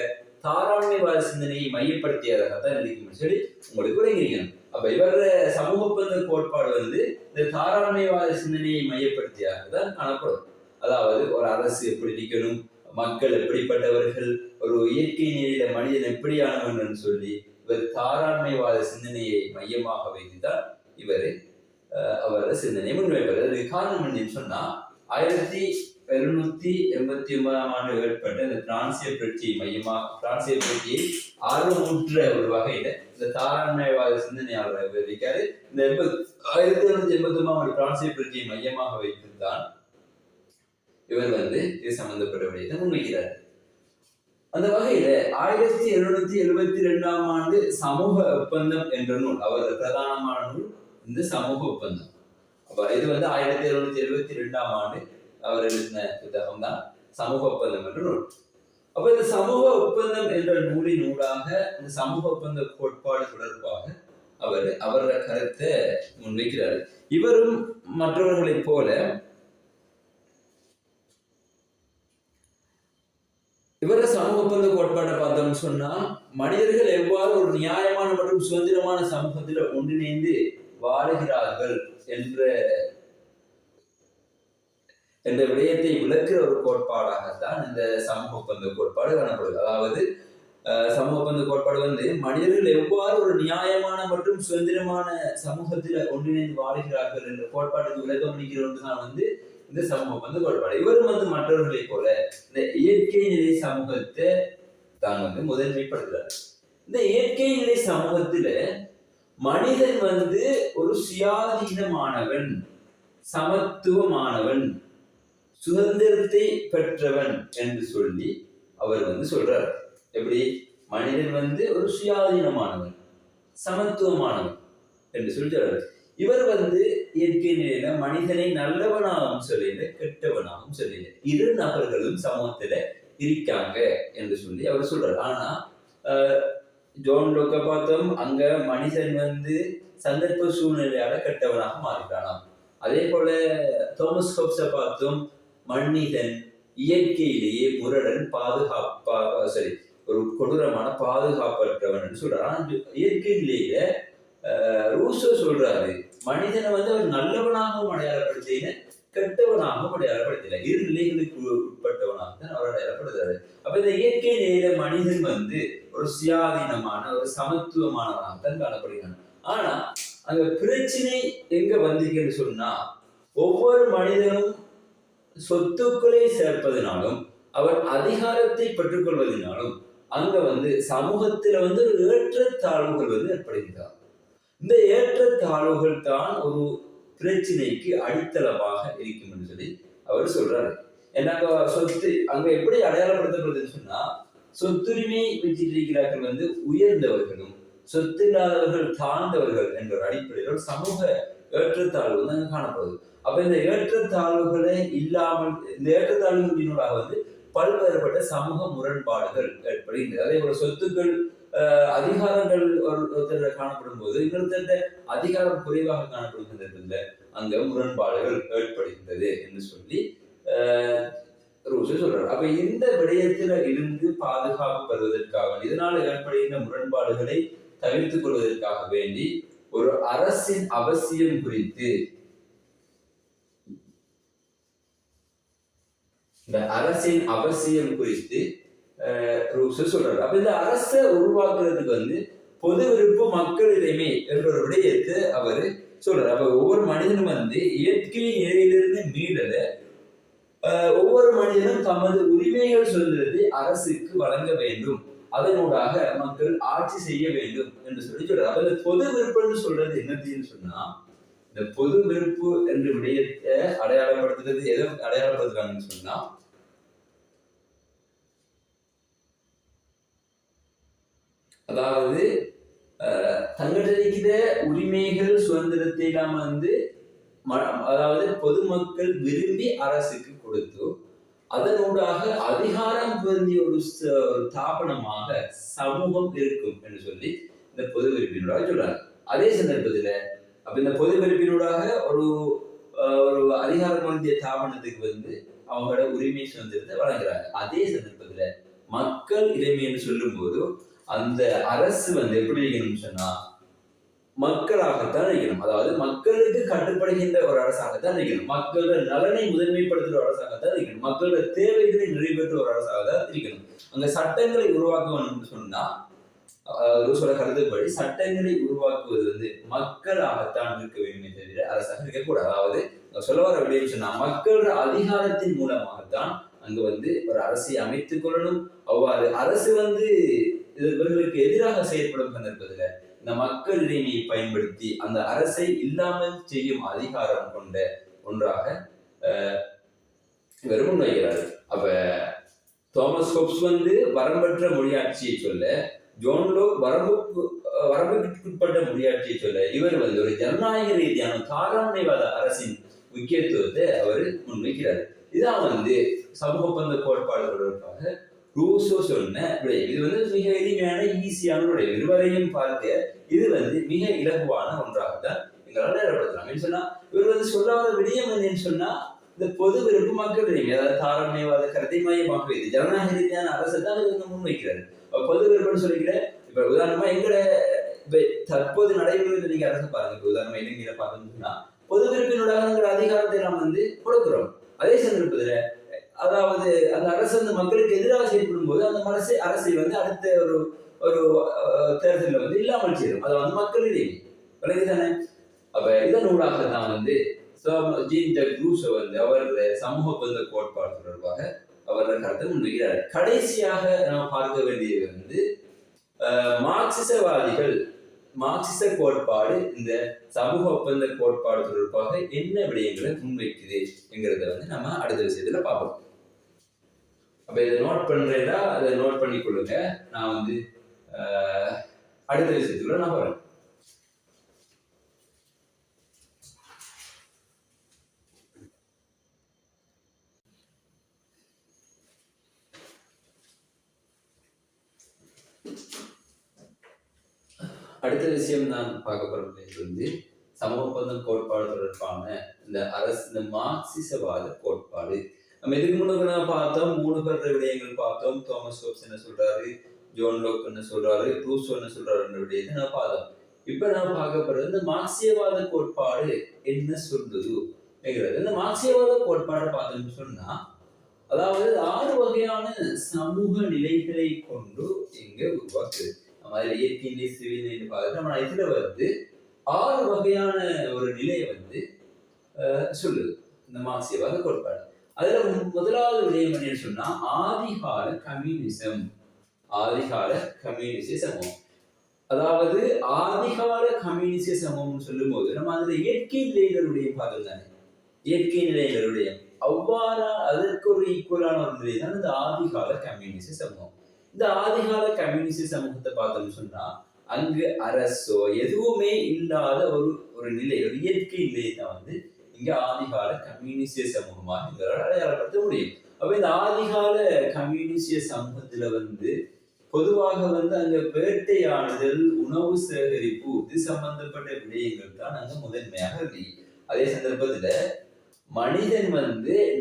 தாராண்மைவாத சிந்தனையை மையப்படுத்தியதாகத்தான் இருக்கும் சொல்லி உங்களுக்கு விளங்கியிருக்கணும். அப்ப இவர சமூக ஒப்பந்த கோட்பாடு வந்து இந்த தாராண்மைவாத சிந்தனையை மையப்படுத்தியாக தான் காணப்படும். அதாவது ஒரு அரசு எப்படி இருக்கணும், மக்கள் எப்படிப்பட்டவர்கள், ஒரு இயற்கை நிலையில மனிதன் எப்படியானவன் சொல்லி இவர் தாராண்மைவாத சிந்தனையை மையமாக வைத்துதான் இவர் அவரது சிந்தனையை முன்வைப்பார். அதுக்கு காரணம் என்னன்னு சொன்னா 1789 ஆண்டு ஏற்பட்ட இந்த பிரான்சிய புரட்சியை ஆர்வமுற்ற ஒரு வகையில இந்த தாராண்மைவாத சிந்தனையாளர் விவரிக்காரு. இந்த 1789 பிரான்சிய புரட்சியை மையமாக வைத்துதான் இவர் வந்து இது சம்பந்தப்பட்ட விடயத்தை முன்வைக்கிறார். அந்த வகையில 1772 ஆண்டு சமூக ஒப்பந்தம் என்ற நூல், அவர் பிரதானமான நூல் இந்த சமூக ஒப்பந்தம். அப்ப இது வந்து 1772 ஆண்டு அவர் எழுதின புத்தகம் தான் சமூக ஒப்பந்தம் என்ற நூல். அப்ப இந்த சமூக ஒப்பந்தம் என்ற நூலின் ஊடாக இந்த சமூக ஒப்பந்த கோட்பாடு தொடர்பாக அவர கருத்தை முன்வைக்கிறார். இவரும் மற்றவர்களைப் போல இவர சமூக ஒப்பந்த கோட்பாட்டை பார்த்தோம்னு சொன்னா, மனிதர்கள் எவ்வாறு ஒரு நியாயமான மற்றும் சுதந்திரமான சமூகத்தில் ஒன்றிணைந்து வாழுகிறார்கள் என்ற விடயத்தை விளக்குற ஒரு கோட்பாடாகத்தான் இந்த சமூக ஒப்பந்த கோட்பாடு காணப்படுது. அதாவது சமூக ஒப்பந்த கோட்பாடு வந்து மனிதர்கள் எவ்வாறு ஒரு நியாயமான மற்றும் சுதந்திரமான சமூகத்தில் ஒன்றிணைந்து வாழுகிறார்கள் என்ற கோட்பாட்டுக்கு விளக்கம் அளிக்கிறோம்தான் வந்து இந்த சமூக ஒப்பந்த கோட்பாடு. இவரும் வந்து மற்றவர்களை போல இந்த இயற்கை நிலை சமூகத்தை தான் வந்து முதன்மைப்படுத்துறாரு. இந்த இயற்கை நிலை சமூகத்துல மனிதன் வந்து ஒரு சுயாதீனமானவன், சமத்துவமானவன், சுதந்திரத்தை பெற்றவன் என்று சொல்லி அவர் வந்து சொல்றார். எப்படி மனிதன் வந்து ஒரு சுயாதீனமானவன், சமத்துவமானவன் என்று சொல்றாரு. இவர் வந்து இயற்கை நிலையில மனிதனை நல்லவனாகவும் சொல்லல, கெட்டவனாகவும் சொல்லல, இரு நபர்களும் சமூகத்துல இருக்காங்க என்று சொல்லி அவர் சொல்றாரு. ஆனா ஜோன் லோக்க பார்த்தோம், அங்க மனிதன் வந்து சந்தர்ப்ப சூழ்நிலையால கெட்டவனாக மாறிட்டானாம். அதே போல தோமஸ் ஹோப்ஸை பார்த்தோம், மனிதன் இயற்கையிலேயே முரடன், ஒரு கொடூரமான பாதுகாப்பற்றவன் சொல்றாரு. ஆனா இயற்கை நிலையில ரூசோ சொல்றாரு, மனிதனை வந்து அவர் நல்லவனாகவும் அடையாளப்படுத்தின, கெட்டவனாகவும் அடையாளப்படுத்தல, இரு நிலைகளுக்கு உட்பட்டவனாக தான் அவர் அடையாளப்படுத்துறாரு. அப்ப இந்த இயற்கை நிலையில மனிதன் வந்து ஒரு சுயாதீனமான ஒரு சமத்துவமானவனாக தான் காணப்படுகிறான். ஆனா அங்க பிரச்சனை எங்க வந்திருக்குன்னு சொன்னா, ஒவ்வொரு மனிதனும் சொத்துக்களை சேர்ப்பதனாலும் அவர் அதிகாரத்தை பெற்றுக்கொள்வதனாலும் அங்க வந்து சமூகத்துல வந்து ஒரு ஏற்றத்தாழ்வுகள் வந்து ஏற்படுகிறார். இந்த ஏற்றத்தாழ்வுகள் தான் ஒரு பிரச்சனைக்கு அடித்தளமாக இருக்கும் என்று சொல்லி அவர் சொல்றாரு. ஏன்னா சொத்து அங்க எப்படி அடையாளப்படுத்தப்படுதுன்னு சொன்னா, சொத்துரிமை வச்சிருக்கிறார்கள் வந்து உயர்ந்தவர்களும் சொத்து இல்லாதவர்கள் தாழ்ந்தவர்கள் என்ற அடிப்படையில் ஒரு சமூக ஏற்றத்தாழ்வு வந்து அங்க காணப்படுது. அப்ப இந்த ஏற்றத்தாழ்வுகளை இல்லாமல், இந்த ஏற்றத்தாழ்வுகளினூடாக வந்து பல்வேறுபட்ட சமூக முரண்பாடுகள் ஏற்படுகின்றது. அதே போல சொத்துக்கள், அதிகாரங்கள் ஒருத்தர் காணப்படும் போது இன்னொருத்தர் அதிகாரம் குறைவாக காணப்படுகின்றதுல அங்க முரண்பாடுகள் ஏற்படுகின்றது என்று சொல்லி ரூசோ சொல்றாரு. அப்ப இந்த விடயத்துல இருந்து பாதுகாப்பு பெறுவதற்காக, இதனால ஏற்படுகின்ற முரண்பாடுகளை தவிர்த்துக் கொள்வதற்காக வேண்டி ஒரு அரசின் அவசியம் குறித்து, இந்த அரசின் அவசியம் குறித்து ரூசோ சொல்றாரு. அப்ப இந்த அரசை உருவாக்குறதுக்கு வந்து பொது விருப்பு மக்கள் இறைமை என்ற ஒரு விடயத்தை அவரு சொல்றாரு. அப்ப ஒவ்வொரு மனிதனும் வந்து இயற்கை நிலையிலிருந்து மீளல, ஒவ்வொரு மனிதனும் தமது உரிமைகள் சுதந்திரத்தை அரசுக்கு வழங்க வேண்டும், அதனூடாக மக்கள் ஆட்சி செய்ய வேண்டும் என்று சொல்லி சொல்றாரு. அப்ப இந்த பொது விருப்பம்னு சொல்றது என்னன்னு சொன்னா, இந்த பொது விருப்பு என்ற விடயத்தை அடையாளப்படுத்துறது எதை அடையாளப்படுத்துறாங்கன்னு சொன்னா, அதாவது தங்களிட உரிமைகள் சுதந்திரத்தை நாம வந்து அதாவது பொதுமக்கள் விரும்பி அரசுக்கு கொடுத்து அதனூடாக அதிகாரம் பொருந்திய ஒரு தாபனமாக சமூகம் இருக்கும் என்று சொல்லி இந்த பொது விருப்பினூடாக சொல்றாங்க. அதே சந்தர்ப்பத்துல அப்ப இந்த பொது விருப்பினூடாக ஒரு ஒரு அதிகாரம் பொருந்திய தாபனத்துக்கு அவங்களோட உரிமை சுதந்திரத்தை வழங்குறாங்க. அதே சந்தர்ப்பத்துல மக்கள் இறைமை என்று சொல்லும் போது அந்த அரசு எப்படி இருக்கணும்னு சொன்னா மக்களாகத்தான் இருக்கணும். அதாவது மக்களுக்கு கட்டுப்படுகின்ற ஒரு அரசாகத்தான் இருக்கணும். மக்களோட நலனை முதன்மைப்படுத்துகிற ஒரு அரசாகத்தான் இருக்கணும். மக்களோட தேவைகளை நிறைவேற்ற ஒரு அரசாக தான் இருக்கணும். அங்க சட்டங்களை உருவாக்கணும்னு சொன்னா ரூசோட கருத்துப்படி சட்டங்களை உருவாக்குவது மக்களாகத்தான் இருக்க வேண்டுமே தவிர அரசாக இருக்கக்கூடாது. அதாவது சொல்ல வர விடயம் சொன்னா மக்களோட அதிகாரத்தின் மூலமாகத்தான் அங்க ஒரு அரசை அமைத்துக் கொள்ளணும். அவ்வாறு அரசு இவர்களுக்கு எதிராக செயல்படும் சந்தர்ப்பத்துல இந்த மக்கள் இறைமையை பயன்படுத்தி அந்த அரசை இல்லாமல் செய்யும் அதிகாரம் கொண்ட ஒன்றாக இவர் முன்வைக்கிறார். அப்ப தாமஸ் ஹோப்ஸ் வரம்பற்ற மொழியாட்சியை சொல்ல, ஜோன் லோக் வரம்புக்குட்பட்ட மொழியாட்சியை சொல்ல, இவர் ஒரு ஜனநாயக ரீதியான தாராண்மைவாத அரசின் முக்கியத்துவத்தை அவர் முன்வைக்கிறார். இதான் சமூக ஒப்பந்த கோட்பாடு தொடர்பாக ரூசோ சொன்ன விடயம். இது மிக எளிமையான ஈஸியான விடயம். இருவரையும் பார்க்க இது மிக இலகுவான ஒன்றாகத்தான் எங்களால் ஏற்படுத்தலாம். சொன்னா இவர் சொல்லாத விடயம் என்னன்னு சொன்னா இந்த பொது விருப்பு மக்கள் விரும்பி, அதாவது தாராண்மைவாத கருத்தை மையமாக வைத்து ஜனநாயக ரீதியான அரசை தான் முன்வைக்கிறாரு. பொது விருப்பம்னு சொல்லிக்கிற இப்ப உதாரணமா எங்கட தற்போது நடைமுறையில் நீங்க அரசு பாருங்க. இப்ப உதாரணமா இலங்கையில பார்த்தோம்னா பொது விருப்பினோட அதிகாரத்தை நாம் கொடுக்கிறோம். அதே சந்தர்ப்பத்துல அதாவது அந்த அரசு மக்களுக்கு எதிராக செயல்படும் போது அந்த அரசை அடுத்த ஒரு தேர்தலில் இல்லாமல் செய்யும். அதை மக்களிடையே விலகுதானே. அப்ப இதன் ஊடாக தான் ஜீன் ஜக் ரூசோ அவர் சமூக ஒப்பந்த கோட்பாடு தொடர்பாக அவர்கள் கருத்தை முன்வைக்கிறார். கடைசியாக நாம் பார்க்க வேண்டியது மார்க்சிசவாதிகள் மார்க்சிச கோட்பாடு இந்த சமூக ஒப்பந்த கோட்பாடு தொடர்பாக என்ன விடயங்களை முன்வைக்குது என்கிறத நம்ம அடுத்த விஷயத்துல பார்ப்போம். அப்ப இதை நோட் பண்றதா அதை நோட் பண்ணி கொள்ளுங்க. நான் அடுத்த விஷயத்துல நான் வரேன். அடுத்த விஷயம் நான் பார்க்க போறது சமூக ஒப்பந்தம் கோட்பாடு தொடர்பான இந்த மார்க்சிசவாத கோட்பாடு. நம்ம இதுக்கு முன்னாடி பார்த்தோம், 3 பேர் விடயங்கள் பார்த்தோம். தாமஸ் ஹோப்ஸ் என்ன சொல்றாரு, ஜோன் லோக் என்ன சொல்றாரு, ரூசோ என்ன சொல்றாரு விடயத்தை நான் பார்த்தோம். இப்ப நான் பார்க்க போறது இந்த மார்க்சியவாத கோட்பாடு என்ன சொல்றது என்கிறது. இந்த மார்க்சியவாத கோட்பாடை பார்த்தோம்னு சொன்னா அதாவது 6 வகையான சமூக நிலைகளை கொண்டு இங்க உருவாக்குது. நம்ம அதுல இயற்கை நிலை, சிவில் நிலை பார்த்து நம்ம இதுல 6 வகையான ஒரு நிலையை சொல்லுது இந்த மார்க்சியவாத கோட்பாடு. அதுல முதலாவது விடயம் என்னன்னு சொன்னா ஆதிகால கம்யூனிசம். ஆதிகால கம்யூனிச சமூகம். அதாவது ஆதிகால கம்யூனிச சமூகம் சொல்லும் போது நம்ம அதுல இயற்கை நிலைகளுடைய பாதம் தானே. இயற்கை நிலைகளுடைய அவ்வாறா அதற்கு ஒரு ஈக்குவலான ஒரு நிலை தான் இந்த ஆதிகால கம்யூனிச சமூகம். இந்த ஆதிகால கம்யூனிச சமூகத்தை பார்த்தோம்னு சொன்னா அங்கு அரசோ எதுவுமே இல்லாத ஒரு நிலை, ஒரு இயற்கை நிலையை தான் இங்க ஆதிகால கம்யூனிஸ்ட சமூகமாக எங்களால் அடையாளப்படுத்த முடியும். அப்ப இந்த ஆதிகால கம்யூனிஸ்ட சமூகத்துல பொதுவாக அங்க வேட்டையாடுதல், உணவு சேகரிப்பு இது சம்பந்தப்பட்ட விடயங்கள் தான் அங்க முதன்மையாக இருக்கு. அதே சந்தர்ப்பத்துல மனிதன்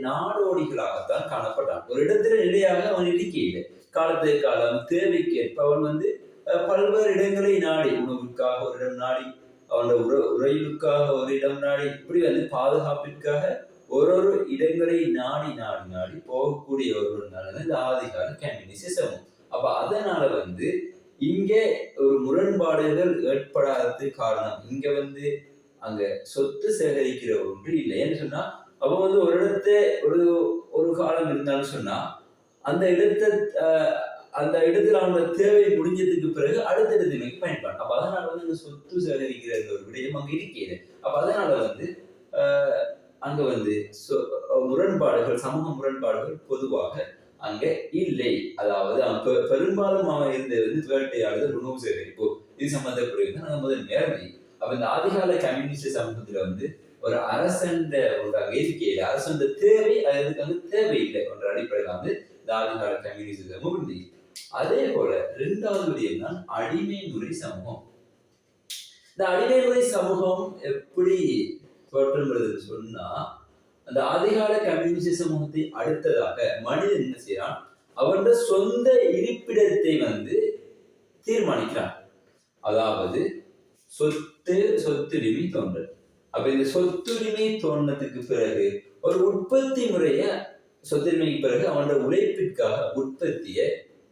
நாடோடிகளாகத்தான் காணப்பட்டான். ஒரு இடத்துல நிலையாக அவன் இருக்கையில காலத்துக்கு காலம் தேவைக்கேற்ப அவன் பல்வேறு இடங்களை நாடி, உணவுக்காக ஒரு இடம் நாடி, அவனோட உறையுக்காக ஒரு இடம் நாடி, இப்படி பாதுகாப்பிற்காக ஒரு இடங்களை நாடி நாடி நாடி போகக்கூடிய ஒருவனால இந்த ஆதிகால கம்யூனிச சமூகம். அப்ப அதனால இங்க ஒரு முரண்பாடுகள் ஏற்படாதது காரணம் இங்க அங்க சொத்து சேகரிக்கிற ஒன்று இல்லை. ஏன்னு சொன்னா அப்ப ஒரு இடத்த ஒரு காலம் இருந்தாலும் சொன்னா அந்த இடத்துல அவங்க தேவை முடிஞ்சதுக்கு பிறகு அடுத்த இடத்துக்கு பயன்படும். அப்ப அதனால இந்த சொத்து சேகரிக்கிற ஒரு விடயம் அங்க இருக்கிறது. அப்ப அதனால அங்க முரண்பாடுகள், சமூக முரண்பாடுகள் பொதுவாக அங்க இல்லை. அதாவது பெரும்பாலும் அவன் இருந்தது வேட்டையாடுதல், உணவு சேகரிப்பு இது சம்பந்தப்படுகிறது முதல் நேரடி. அப்ப இந்த ஆதிகால கம்யூனிஸ்ட் சமூகத்துல ஒரு அரசன் ஒரு இருக்கையில அரசன் தேவை அதுக்கு வந்து தேவையில்லை என்ற அடிப்படையில் வந்து இந்த ஆதிகால கம்யூனிசமும் இருந்தது. அதே போல இரண்டாவது விடயம் தான் அடிமை முறை சமூகம். இந்த அடிமை முறை சமூகம் எப்படி தோற்றம்ன்றது சொன்னா, அந்த ஆதிகால கம்யூனிச சமூகத்தை அடுத்ததாக மனிதன் என்ன செய்யறான், அவருடைய சொந்த இருப்பிடத்தை வந்து தீர்மானிக்கிறான். அதாவது சொத்துரிமை தோன்றல். அப்ப இந்த சொத்துரிமை தோன்றதுக்கு பிறகு ஒரு உற்பத்தி முறைய சொத்துரிமைக்கு பிறகு அவனோட உழைப்பிற்காக உற்பத்தியை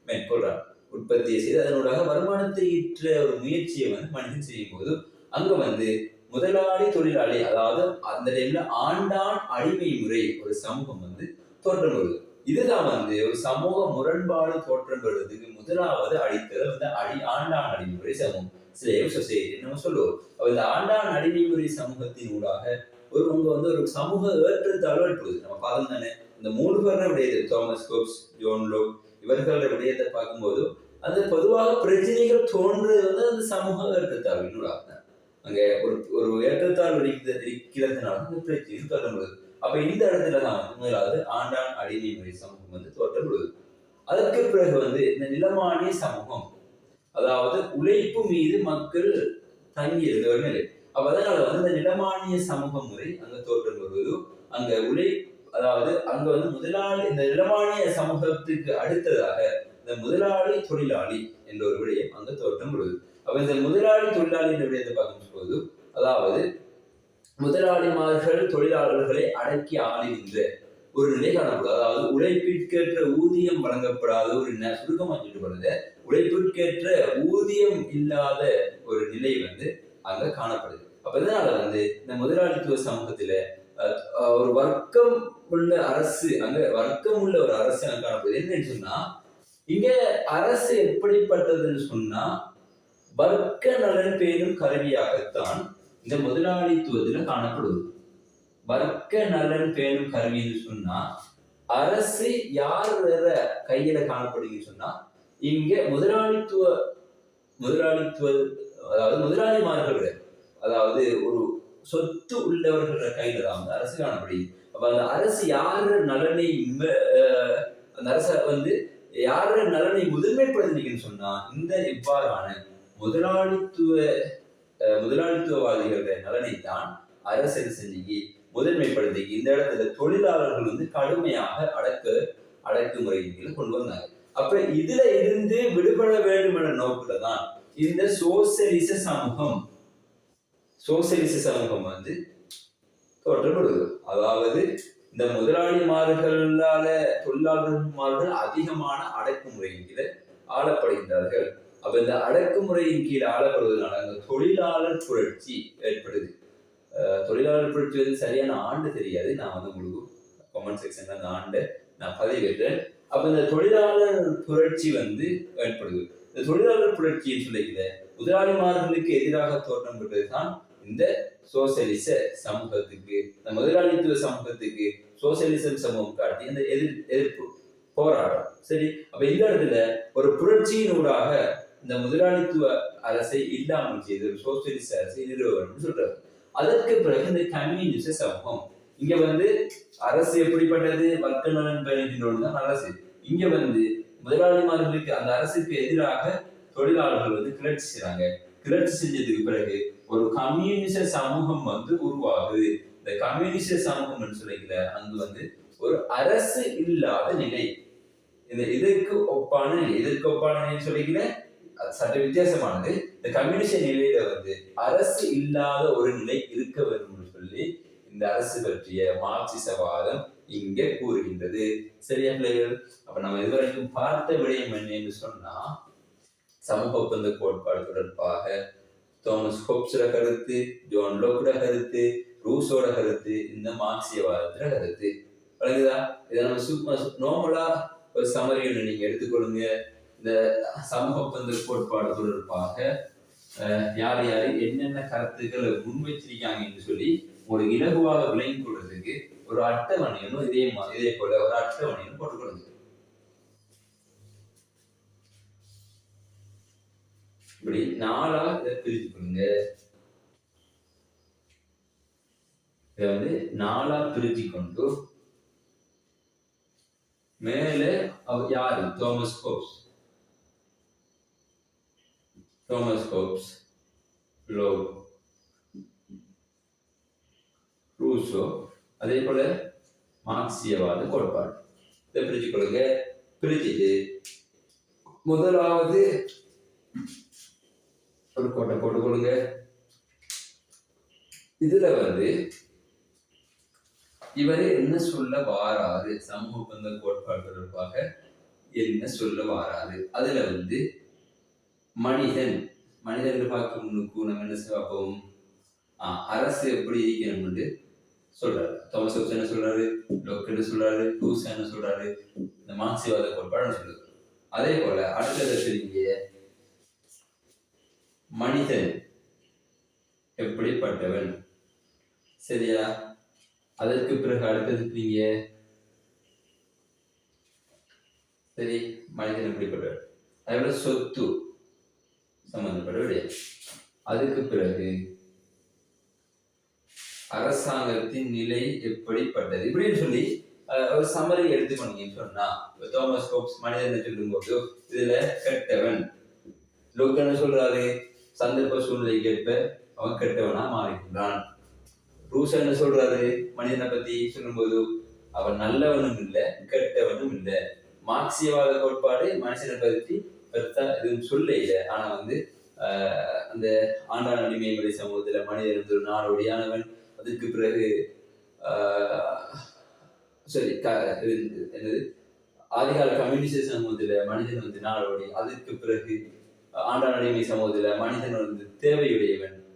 மேற்கொள்றான். உற்பத்தியை செய்து அதனூடாக வருமானத்தை ஈற்ற ஒரு முயற்சியை வந்து மனிதன் செய்யும் போது அங்க வந்து முதலாளி தொழிலாளி, அதாவது அந்த டைம்ல ஆண்டான் அடிமை முறை ஒரு சமூகம் வந்து தோற்றம் வருது. இதுதான் வந்து ஒரு சமூக முரண்பாடு தோற்றம் பெறுவதற்கு முதலாவது அடித்தளம் இந்த ஆண்டான் அடிமுறை சமூகம், ஸ்லேவ் சொசைட்டி நம்ம சொல்லுவோம். இந்த ஆண்டான் அடிமைமுறை சமூகத்தின் ஊடாக உங்க வந்து ஒரு சமூக ஏற்றத்தாழ்வு ஏற்படுது. நம்ம பார்த்தோம் தானே, இந்த 3 பேரோட விடயத்தை, தாமஸ் ஹோப்ஸ், ஜோன் லோக் இவர்களோட விடயத்தை பார்க்கும்போது அது பொதுவாக பிரச்சனைகள் தோன்றுறது வந்து அந்த சமூக ஏற்றத்தாழ்வினூடாக அங்க ஒரு ஏற்றத்தாழ்வு இருக்கிறதுனால அந்த பிரச்சனைகள் தொடர்புது. அப்ப இந்த இடத்துல தான் வந்து முதலாவது ஆண்டான் அடிமைமுறை சமூகம் வந்து தோற்றப்படுது. அதற்கு பிறகு வந்து இந்த நிலமானிய சமூகம், அதாவது உழைப்பு மீது மக்கள் தங்கி இருந்த நிலை. அப்ப அதனால வந்து இந்த நிலமானிய சமூக முறை அங்க தோற்றம் வருவது. அங்க அதாவது அங்க வந்து முதலாளி, இந்த நிலமானிய சமூகத்துக்கு அடுத்ததாக இந்த முதலாளி தொழிலாளி என்ற ஒரு விடயம் அங்க தோற்றம் வருவது. அப்ப இந்த முதலாளி தொழிலாளி என்ற விடயத்தை பார்க்கும்போது, அதாவது முதலாளிமார்கள் தொழிலாளர்களை அடக்கி ஆளுகின்ற ஒரு நிலை காணப்படுது. அதாவது உழைப்பிற்கேற்ற ஊதியம் வழங்கப்படாத ஒரு சுருக்கமா சொல்லிட்டு உழைப்பிற்கேற்ற ஊதியம் இல்லாத ஒரு நிலை வந்து அங்க காணப்படுது. அப்ப இதனால வந்து இந்த முதலாளித்துவ சமூகத்துல ஒரு வர்க்கம் உள்ள அரசு, அங்க வர்க்கம் உள்ள ஒரு அரசு அங்க காணப்படுது. என்னன்னு சொன்னா, இங்க அரசு எப்படிப்பட்டதுன்னு சொன்னா வர்க்க நலன் பேணும் கருவியாகத்தான் இந்த முதலாளித்துவத்துல காணப்படுது. வர்க்க நலன் பேணும் கருவின்னு சொன்னா அரசு யார் வேற கையில காணப்படுதுன்னு சொன்னா இங்க முதலாளித்துவ அதாவது முதலாளிமார்கள், அதாவது ஒரு சொத்து உள்ளவர்கள கையில தான் வந்து அரசு காணப்படுது. அப்ப அந்த அரசு யார நலனை அந்த அரச வந்து யார நலனை முதன்மைப்படுத்தினீங்கன்னு சொன்னா இந்த இவ்வாறான முதலாளித்துவவாதிகளுடைய நலனைத்தான் அரசு செஞ்சு முதன்மைப்படுத்தி இந்த இடத்துல தொழிலாளர்கள் வந்து கடுமையாக அடக்குமுறைகளை கொண்டு வந்தாங்க. அப்ப இதுல இருந்து விடுபட வேண்டும் என்ற நோக்கில தான் இந்த சோசியலிச சமூகம் வந்து தோற்றப்படுது. அதாவது இந்த முதலாளிமார்களால தொழிலாளர்கள் அதிகமான அடக்குமுறைகளை ஆளப்படுகின்றார்கள். அப்ப இந்த அடக்குமுறையின் கீழ் ஆளப்படுவதனால அந்த தொழிலாளர் புரட்சி ஏற்படுது. தொழிலாளர் புரட்சி வந்து சரியான ஆண்டு தெரியாது, நான் வந்து உங்களுக்கு கமெண்ட் செக்ஷன்ல அந்த ஆண்டை நான் பதிவிட்டேன். அப்ப இந்த தொழிலாளர் புரட்சி வந்து ஏற்படுது. இந்த தொழிலாளர் புரட்சின்னு சொல்லிக்கிற முதலாளிமார்களுக்கு எதிராக தோற்றம் பெற்றதுதான் இந்த சோசியலிச சமூகத்துக்கு, இந்த முதலாளித்துவ சமூகத்துக்கு சோசியலிசம் சமூகம் காட்டி இந்த எதிர்ப்பு போராட்டம். சரி, அப்ப இந்த இடத்துல ஒரு புரட்சியினூடாக இந்த முதலாளித்துவ அரசை இல்லாமல் செய்து ஒரு சோசியலிச அரசை நிறுவனம் சொல்றாரு. அதற்கு பிறகு இந்த கம்யூனிச சமூகம், இங்க வந்து அரசு எப்படிப்பட்டது, வர்க்க நலன் பயணிக்கின்றோம் அரசு. இங்க வந்து முதலாளிமார்களுக்கு அந்த அரசுக்கு எதிராக தொழிலாளர்கள் வந்து கிளர்ச்சி செய்றாங்க. கிளர்ச்சி செஞ்சதுக்கு பிறகு ஒரு கம்யூனிச சமூகம் வந்து உருவாகுது. இந்த கம்யூனிச சமூகம் சொல்லிக்கல அங்கு வந்து ஒரு அரசு இல்லாத நிலை, இதற்கு ஒப்பான நிலை சொல்லிக்கல சற்று வித்தியாசமானது. இந்த கம்யூனிஸ்ட் நிலையில வந்து அரசு இல்லாத ஒரு நிலை இருக்க வேண்டும் சொல்லி இந்த அரசு பற்றிய மார்க்சிசவாதம் இங்க கூறுகின்றது. சரியா பிள்ளைகள்? அப்ப நம்ம இதுவரைக்கும் பார்த்த விடயம் என்னன்னு சொன்னா, சமூக ஒப்பந்த கோட்பாடு தொடர்பாக தாமஸ் ஹோப்ஸோட கருத்து, ஜோன் லோக்கோட கருத்து, ரூசோட கருத்து, இந்த மார்க்சியவாதத்துல கருத்து வழங்குதா? இதை நம்ம நார்மலா ஒரு சமரியில் நீங்க எடுத்துக்கொள்ளுங்க. இந்த சமூக ஒப்பந்த கோட்பாடு தொடர்பாக யார் யாரு என்னென்ன கருத்துக்களை முன்வைச்சிருக்காங்கன்னு சொல்லி உங்களுக்கு இலகுவாக விளங்கி கொள்றதுக்கு ஒரு அட்டவணையும் இதே போல ஒரு அட்டவணையும் போட்டுக்கொள்ளுங்க. இப்படி 4ஆ இதை பிரித்து கொள்ளுங்க. இதை வந்து 4ஆ பிரிச்சு கொண்டு மேலே யாரு தாமஸ் ஹோப்ஸ், லோக், ரூசோ, அதே போல மார்க்சியவாத கோட்பாடு. இதை பிரிச்சு கொள்ளுங்க. பிரிச்சுட்டு முதலாவது ஒரு கோட்டை போட்டுக்கொள்ளுங்க. இதுல வந்து இவரு என்ன சொல்ல வாராரு, சமூக ஒப்பந்த கோட்பாடு தொடர்பாக என்ன சொல்ல வாராரு. அதுல வந்து மனிதன் பார்க்க முன்னுக்கு நம்ம என்ன பார்ப்போம், அரசு எப்படி இருக்கணும்னு சொல்றாரு. தாமஸ் ஹோப்ஸ் என்ன சொல்றாரு, லோக் என்ன சொல்றாரு, ரூசோ என்ன சொல்றாரு, இந்த மார்க்சியவாத கோட்பாடு சொல்லுது. அதே போல அடுத்தது தெரியுங்க, மனிதன் எப்படிப்பட்டவன், சரியா? அதற்கு பிறகு அடுத்தது நீங்க சரி, மனிதன் எப்படிப்பட்டவன், அதே சொத்து சம்பந்தப்பட்ட விட. அதுக்கு பிறகு அரசாங்கத்தின் நிலை எப்படிப்பட்டது இப்படின்னு சொல்லி ஒரு சமரி எடுத்துக்கொண்டீங்கன்னு சொன்னா, தாமஸ் ஹோப்ஸ் மனிதன் சொல்லும் போது இதுல கெட்டவன், லோக் என்ன சொல்றாரு, சந்தர்ப்ப சூழ்நிலைக்கு ஏற்ப அவன் கெட்டவனா மாறிக்கின்றான். ரூசோ என்ன சொல்றாரு, மனிதனை பத்தி சொல்லும்போது அவன் நல்லவனும் இல்லை கெட்டவனும் இல்லை. மார்க்சியவாத கோட்பாடு மனுஷனை பத்தி பெருசா எதுவும் சொல்ல இல்லை. ஆனா வந்து அந்த ஆண்டான் அடிமை முறை சமூகத்துல மனிதன் ஒரு நாடோடியானவன். அதுக்கு பிறகு சரி என்னது ஆதிகால கம்யூனிஸ்ட் சமூகத்துல மனிதன் வந்து நாடோடி. அதுக்கு பிறகு ஆண்டான் அடிமை சமூகத்துல மனிதன் வந்து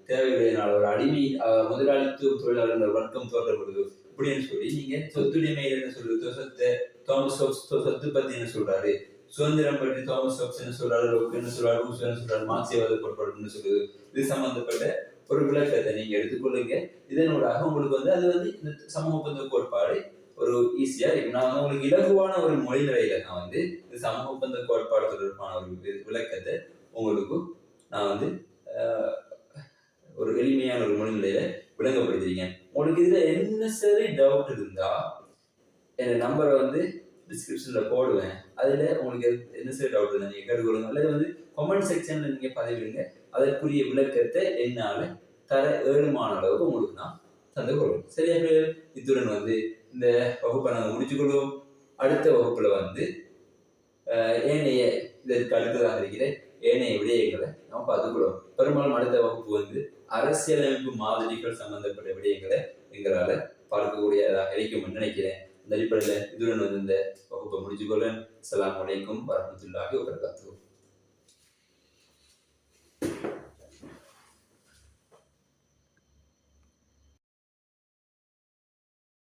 தேவையுடையனால ஒரு அடிமை முதலாளித்துவ தொழிலாளர்கள் வர்க்கம் தோற்றப்படுது இப்படின்னு சொல்லி நீங்க சொத்துடைமை என்ன சொல்றது, தாமஸ் ஹோப்ஸ் சொத்து பத்தி என்ன சொல்றாரு, சுதந்திரம் பற்றி தாமஸ் ஹோப்ஸ் என்ன சொல்றாரு, லோக் என்ன சொல்றாரு, ரூசோ என்ன சொல்றாரு, மார்க்சியவாத கோட்பாடு சொல்லுது. இது சம்பந்தப்பட்ட ஒரு விளக்கத்தை நீங்க எடுத்துக்கொள்ளுங்க. இதனூடாக உங்களுக்கு வந்து அது வந்து இந்த சமூக ஒப்பந்த கோட்பாடு ஒரு ஈஸியா இருக்கு. நான் வந்து உங்களுக்கு இலகுவான ஒரு மொழி நிலையில நான் வந்து இந்த சமூக ஒப்பந்த கோட்பாடு தொடர்பான ஒரு விளக்கத்தை உங்களுக்கு நான் வந்து ஒரு எளிமையான ஒரு மொழி நிலையில விளங்கப்படுத்திருக்கேன். உங்களுக்கு இதுல என்ன சரி டவுட் இருந்தா என் நம்பரை வந்து டிஸ்கிரிப்ஷன்ல போடுவேன். அதுல உங்களுக்கு என்ன சரி டவுட் இருந்தா நீங்க கேட்டுக்கொள்ளுங்க, அல்லது வந்து கமெண்ட் செக்ஷன்ல நீங்க பதிவிடுங்க. அதற்குரிய விளக்கத்தை என்னால தர ஏழுமான அளவுக்கு உங்களுக்கு நான் தந்து கொள்வோம். சரியா? இத்துடன் வந்து இந்த வகுப்பை நாங்கள் முடிச்சுக்கொள்வோம். அடுத்த வகுப்புல வந்து ஏனைய இதற்கு அடுத்ததாக இருக்கிற ஏனைய விடயங்களை நம்ம பார்த்துக்கொள்வோம். பெரும்பாலும் அடுத்த வகுப்பு வந்து அரசியலமைப்பு மாதிரிகள் சம்பந்தப்பட்ட விடயங்களை எங்களால பார்க்கக்கூடியதாக இருக்கும் நினைக்கிறேன். இந்த அடிப்படையில் இதுடன் வந்து இந்த வகுப்பை முடிச்சுக்கொள்வேன். அஸ்ஸலாமு அலைக்கும் வரஹ்மத்துல்லாஹி வபரகாத்துஹு.